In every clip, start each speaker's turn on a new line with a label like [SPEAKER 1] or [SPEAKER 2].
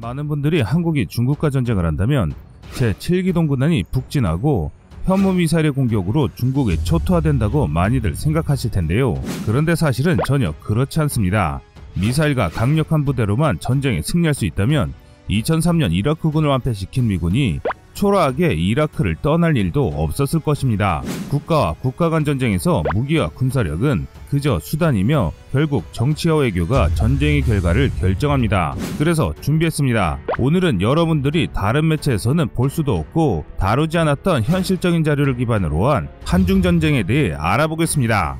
[SPEAKER 1] 많은 분들이 한국이 중국과 전쟁을 한다면 제7기동군단이 북진하고 현무미사일의 공격으로 중국에 초토화된다고 많이들 생각하실 텐데요. 그런데 사실은 전혀 그렇지 않습니다. 미사일과 강력한 부대로만 전쟁에 승리할 수 있다면 2003년 이라크군을 완패시킨 미군이 초라하게 이라크를 떠날 일도 없었을 것입니다. 국가와 국가 간 전쟁에서 무기와 군사력은 그저 수단이며 결국 정치와 외교가 전쟁의 결과를 결정합니다. 그래서 준비했습니다. 오늘은 여러분들이 다른 매체에서는 볼 수도 없고 다루지 않았던 현실적인 자료를 기반으로 한 한중전쟁에 대해 알아보겠습니다.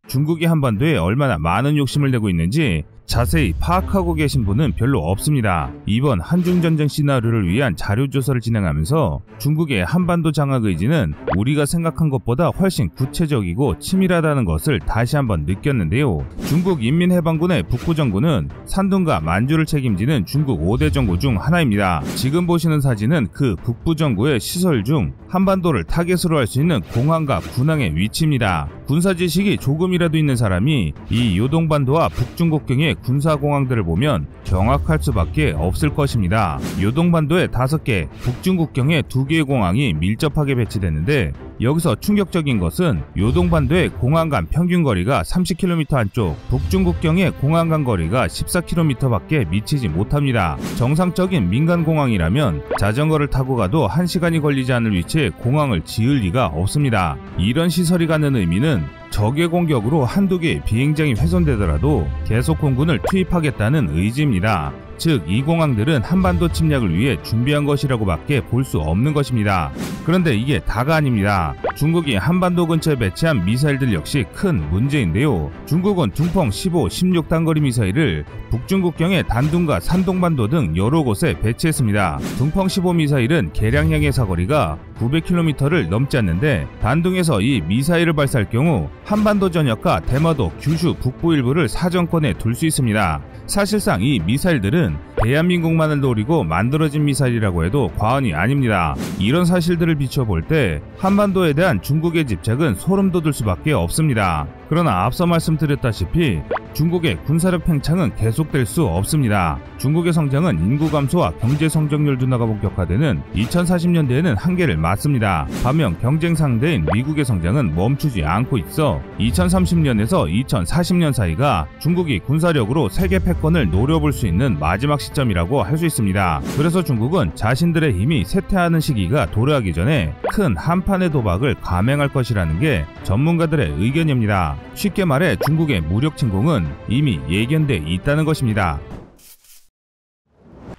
[SPEAKER 1] 중국이 한반도에 얼마나 많은 욕심을 내고 있는지 자세히 파악하고 계신 분은 별로 없습니다. 이번 한중전쟁 시나리오를 위한 자료조사를 진행하면서 중국의 한반도 장악 의지는 우리가 생각한 것보다 훨씬 구체적이고 치밀하다는 것을 다시 한번 느꼈는데요. 중국 인민해방군의 북부정부는 산둥과 만주를 책임지는 중국 5대 정부 중 하나입니다. 지금 보시는 사진은 그 북부정부의 시설 중 한반도를 타겟으로 할 수 있는 공항과 군항의 위치입니다. 군사지식이 조금이라도 있는 사람이 이 요동반도와 북중국경의 군사공항들을 보면 경악할 수밖에 없을 것입니다. 요동반도에 5개, 북중국경에 2개의 공항이 밀접하게 배치됐는데 여기서 충격적인 것은 요동반도의 공항 간 평균 거리가 30km 안쪽, 북중국경의 공항 간 거리가 14km밖에 미치지 못합니다. 정상적인 민간공항이라면 자전거를 타고 가도 1시간이 걸리지 않을 위치에 공항을 지을 리가 없습니다. 이런 시설이 갖는 의미는 적의 공격으로 한두 개의 비행장이 훼손되더라도 계속 공군을 투입하겠다는 의지입니다. 즉, 이 공항들은 한반도 침략을 위해 준비한 것이라고 밖에 볼 수 없는 것입니다. 그런데 이게 다가 아닙니다. 중국이 한반도 근처에 배치한 미사일들 역시 큰 문제인데요. 중국은 둥펑 15, 16 단거리 미사일을 북중국경의 단둥과 산동반도 등 여러 곳에 배치했습니다. 둥펑 15 미사일은 개량형의 사거리가 900km를 넘지 않는데 단둥에서 이 미사일을 발사할 경우 한반도 전역과 대마도, 규슈 북부 일부를 사정권에 둘 수 있습니다. 사실상 이 미사일들은 대한민국만을 노리고 만들어진 미사일이라고 해도 과언이 아닙니다. 이런 사실들을 비춰볼 때 한반도에 대한 중국의 집착은 소름 돋을 수밖에 없습니다. 그러나 앞서 말씀드렸다시피 중국의 군사력 팽창은 계속될 수 없습니다. 중국의 성장은 인구 감소와 경제 성장률 둔화가 본격화되는 2040년대에는 한계를 맞습니다. 반면 경쟁 상대인 미국의 성장은 멈추지 않고 있어 2030년에서 2040년 사이가 중국이 군사력으로 세계 패권을 노려볼 수 있는 마지막 시점이라고 할 수 있습니다. 그래서 중국은 자신들의 힘이 쇠퇴하는 시기가 도래하기 전에 큰 한판의 도박을 감행할 것이라는 게 전문가들의 의견입니다. 쉽게 말해 중국의 무력 침공은 이미 예견돼 있다는 것입니다.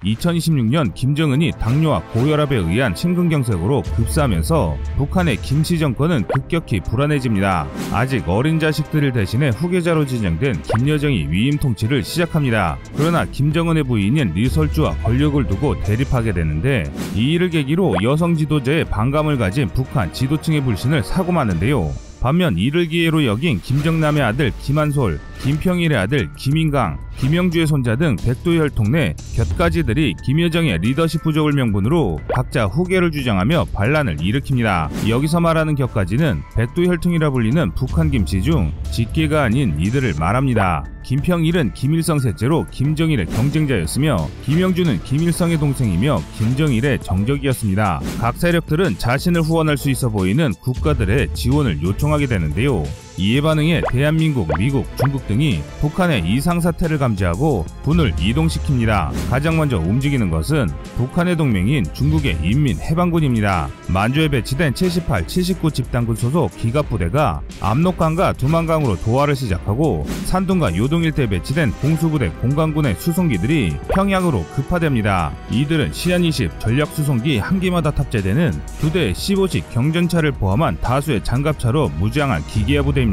[SPEAKER 1] 2026년 김정은이 당뇨와 고혈압에 의한 심근경색으로 급사하면서 북한의 김씨 정권은 급격히 불안해집니다. 아직 어린 자식들을 대신해 후계자로 지정된 김여정이 위임 통치를 시작합니다. 그러나 김정은의 부인인 리설주와 권력을 두고 대립하게 되는데 이 일을 계기로 여성 지도자에 반감을 가진 북한 지도층의 불신을 사고 마는데요. 반면 이를 기회로 여긴 김정남의 아들 김한솔, 김평일의 아들 김인강, 김영주의 손자 등 백두 혈통 내 곁가지들이 김여정의 리더십 부족을 명분으로 각자 후계를 주장하며 반란을 일으킵니다. 여기서 말하는 곁가지는 백두 혈통이라 불리는 북한 김씨 중 직계가 아닌 이들을 말합니다. 김평일은 김일성 셋째로 김정일의 경쟁자였으며 김영주는 김일성의 동생이며 김정일의 정적이었습니다. 각 세력들은 자신을 후원할 수 있어 보이는 국가들의 지원을 요청하게 되는데요. 이에 반응해 대한민국, 미국, 중국 등이 북한의 이상사태를 감지하고 군을 이동시킵니다. 가장 먼저 움직이는 것은 북한의 동맹인 중국의 인민해방군입니다. 만주에 배치된 78, 79 집단군 소속 기갑부대가 압록강과 두만강으로 도하를 시작하고 산둥과 요동 일대에 배치된 공수부대 공강군의 수송기들이 평양으로 급파됩니다. 이들은 시안-20 전략수송기 한 기마다 탑재되는 2대의 15식 경전차를 포함한 다수의 장갑차로 무장한 기계화 부대입니다.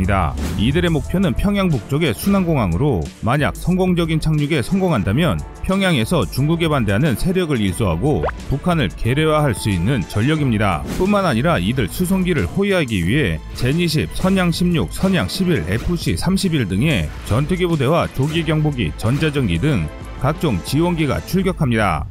[SPEAKER 1] 이들의 목표는 평양 북쪽의 순안공항으로 만약 성공적인 착륙에 성공한다면 평양에서 중국에 반대하는 세력을 일소하고 북한을 계례화할 수 있는 전력입니다. 뿐만 아니라 이들 수송기를 호위하기 위해 젠20, 선양16, 선양11, FC31 등의 전투기 부대와 조기 경보기, 전자전기 등 각종 지원기가 출격합니다.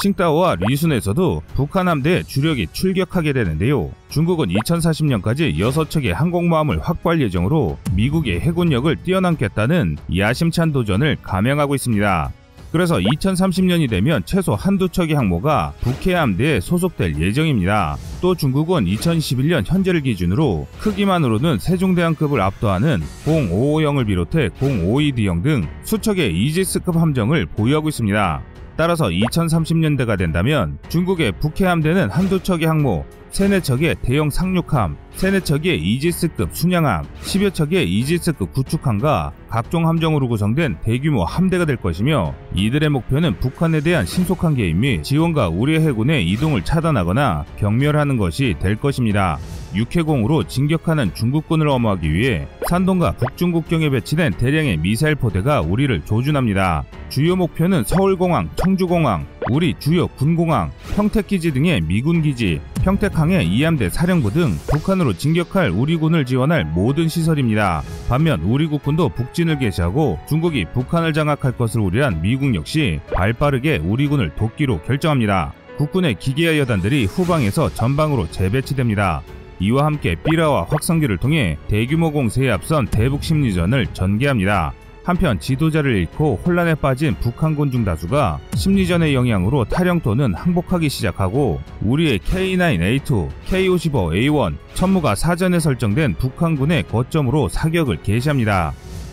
[SPEAKER 1] 칭다오와 리순에서도 북한 함대의 주력이 출격하게 되는데요. 중국은 2040년까지 6척의 항공모함을 확보할 예정으로 미국의 해군력을 뛰어넘겠다는 야심찬 도전을 감행하고 있습니다. 그래서 2030년이 되면 최소 한두 척의 항모가 북해 함대에 소속될 예정입니다. 또 중국은 2021년 현재를 기준으로 크기만으로는 세종대왕급을 압도하는 0550을 비롯해 0522형 등 수척의 이지스급 함정을 보유하고 있습니다. 따라서 2030년대가 된다면 중국의 북해 함대는 한두 척의 항모, 3-4척의 대형 상륙함, 3-4척의 이지스급 순양함, 10여 척의 이지스급 구축함과 각종 함정으로 구성된 대규모 함대가 될 것이며, 이들의 목표는 북한에 대한 신속한 개입 및 지원과 우리 해군의 이동을 차단하거나 경멸하는 것이 될 것입니다. 육해공으로 진격하는 중국군을 엄호하기 위해 산동과 북중 국경에 배치된 대량의 미사일 포대가 우리를 조준합니다. 주요 목표는 서울공항, 청주공항, 우리 주요 군공항, 평택기지 등의 미군기지, 평택항의 이함대 사령부 등 북한으로 진격할 우리군을 지원할 모든 시설입니다. 반면 우리 국군도 북진을 개시하고 중국이 북한을 장악할 것을 우려한 미국 역시 발빠르게 우리군을 돕기로 결정합니다. 국군의 기계화 여단들이 후방에서 전방으로 재배치됩니다. 이와 함께 삐라와 확성기를 통해 대규모 공세에 앞선 대북 심리전을 전개합니다. 한편 지도자를 잃고 혼란에 빠진 북한군 중 다수가 심리전의 영향으로 탈영 또는 항복하기 시작하고, 우리의 K9A2, K55A1, 천무가 사전에 설정된 북한군의 거점으로 사격을 개시합니다.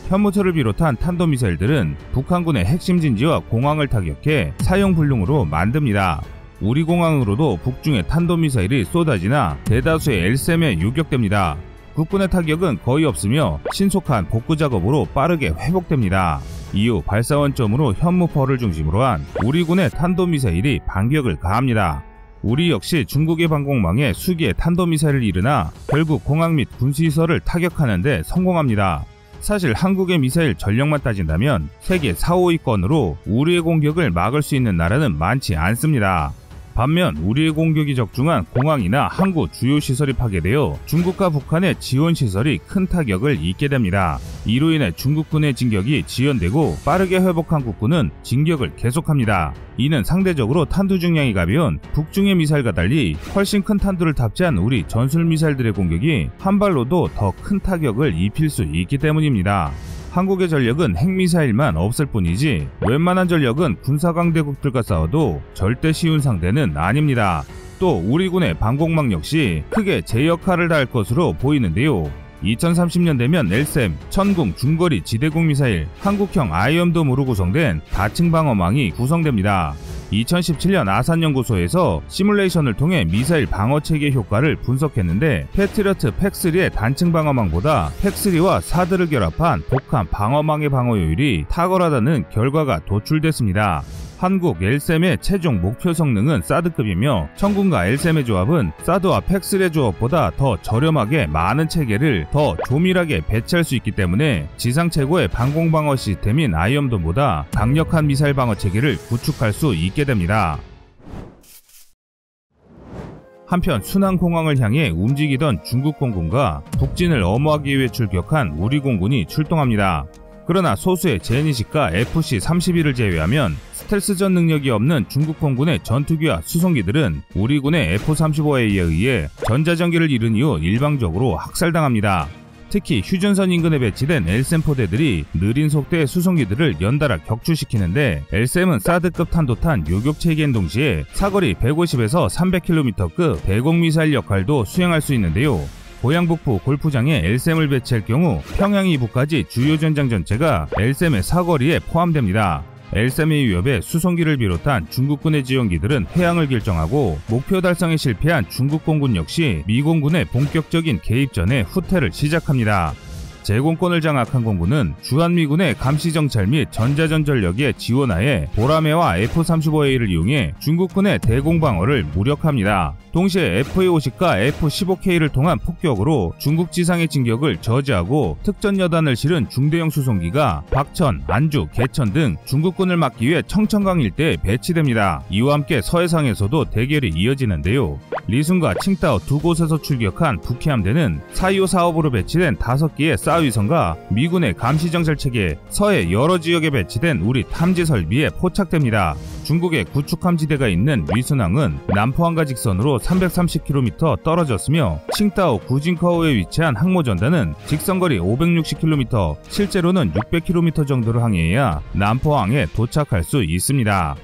[SPEAKER 1] 현무철을 비롯한 탄도미사일들은 북한군의 핵심 진지와 공항을 타격해 사용불능으로 만듭니다. 우리 공항으로도 북중의 탄도미사일이 쏟아지나 대다수의 LSM에 요격됩니다. 국군의 타격은 거의 없으며 신속한 복구 작업으로 빠르게 회복됩니다. 이후 발사원점으로 현무펄을 중심으로 한 우리군의 탄도미사일이 반격을 가합니다. 우리 역시 중국의 방공망에 수기의 탄도미사일을 이르나 결국 공항 및 군시설을 타격하는 데 성공합니다. 사실 한국의 미사일 전력만 따진다면 세계 4, 5위권으로 우리의 공격을 막을 수 있는 나라는 많지 않습니다. 반면 우리의 공격이 적중한 공항이나 항구 주요 시설이 파괴되어 중국과 북한의 지원 시설이 큰 타격을 입게 됩니다. 이로 인해 중국군의 진격이 지연되고 빠르게 회복한 국군은 진격을 계속합니다. 이는 상대적으로 탄두 중량이 가벼운 북중의 미사일과 달리 훨씬 큰 탄두를 탑재한 우리 전술 미사일들의 공격이 한 발로도 더 큰 타격을 입힐 수 있기 때문입니다. 한국의 전력은 핵미사일만 없을 뿐이지 웬만한 전력은 군사강대국들과 싸워도 절대 쉬운 상대는 아닙니다. 또 우리 군의 방공망 역시 크게 제 역할을 다할 것으로 보이는데요. 2030년 되면 LSM, 천궁 중거리 지대공 미사일, 한국형 아이언돔으로 구성된 다층 방어망이 구성됩니다. 2017년 아산연구소에서 시뮬레이션을 통해 미사일 방어체계 효과를 분석했는데, 패트리어트 팩3의 단층 방어망보다 팩3와 사드를 결합한 독한 방어망의 방어효율이 탁월하다는 결과가 도출됐습니다. 한국 LSM의 최종 목표 성능은 사드급이며, 천궁과 LSM의 조합은 사드와 팩3의 조합보다 더 저렴하게 많은 체계를 더 조밀하게 배치할 수 있기 때문에 지상 최고의 방공방어 시스템인 아이언돔보다 강력한 미사일 방어 체계를 구축할 수 있게 됩니다. 한편 순항공항을 향해 움직이던 중국 공군과 북진을 엄호하기 위해 출격한 우리 공군이 출동합니다. 그러나 소수의 제2식과 FC-31을 제외하면 스텔스전 능력이 없는 중국 공군의 전투기와 수송기들은 우리 군의 F-35A에 의해 전자전기를 잃은 이후 일방적으로 학살당합니다. 특히 휴전선 인근에 배치된 LSM 포대들이 느린 속도의 수송기들을 연달아 격추시키는데, LSM은 사드급 탄도탄 요격체계인 동시에 사거리 150에서 300km급 대공미사일 역할도 수행할 수 있는데요. 고향 북부 골프장에 LSM을 배치할 경우 평양 이북까지 주요 전장 전체가 LSM의 사거리에 포함됩니다. LSM의 위협에 수송기를 비롯한 중국군의 지원기들은 해항을 결정하고, 목표 달성에 실패한 중국 공군 역시 미 공군의 본격적인 개입 전에 후퇴를 시작합니다. 제공권을 장악한 공군은 주한미군의 감시정찰 및 전자전 전력의 지원하에 보라매와 F-35A를 이용해 중국군의 대공방어를 무력합니다. 동시에 F-50과 F-15K를 통한 폭격으로 중국 지상의 진격을 저지하고, 특전 여단을 실은 중대형 수송기가 박천, 안주, 개천 등 중국군을 막기 위해 청천강 일대에 배치됩니다. 이와 함께 서해상에서도 대결이 이어지는데요. 리순과 칭다오 두 곳에서 출격한 북해 함대는 4.25 사업으로 배치된 5개의 라다위성과 미군의 감시정찰 체계, 서해 여러 지역에 배치된 우리 탐지 설비에 포착됩니다. 중국의 구축함지대가 있는 위순항은 남포항과 직선으로 330km 떨어졌으며 칭다오 구진커우에 위치한 항모전단은 직선거리 560km, 실제로는 600km 정도를 항해해야 남포항에 도착할 수 있습니다.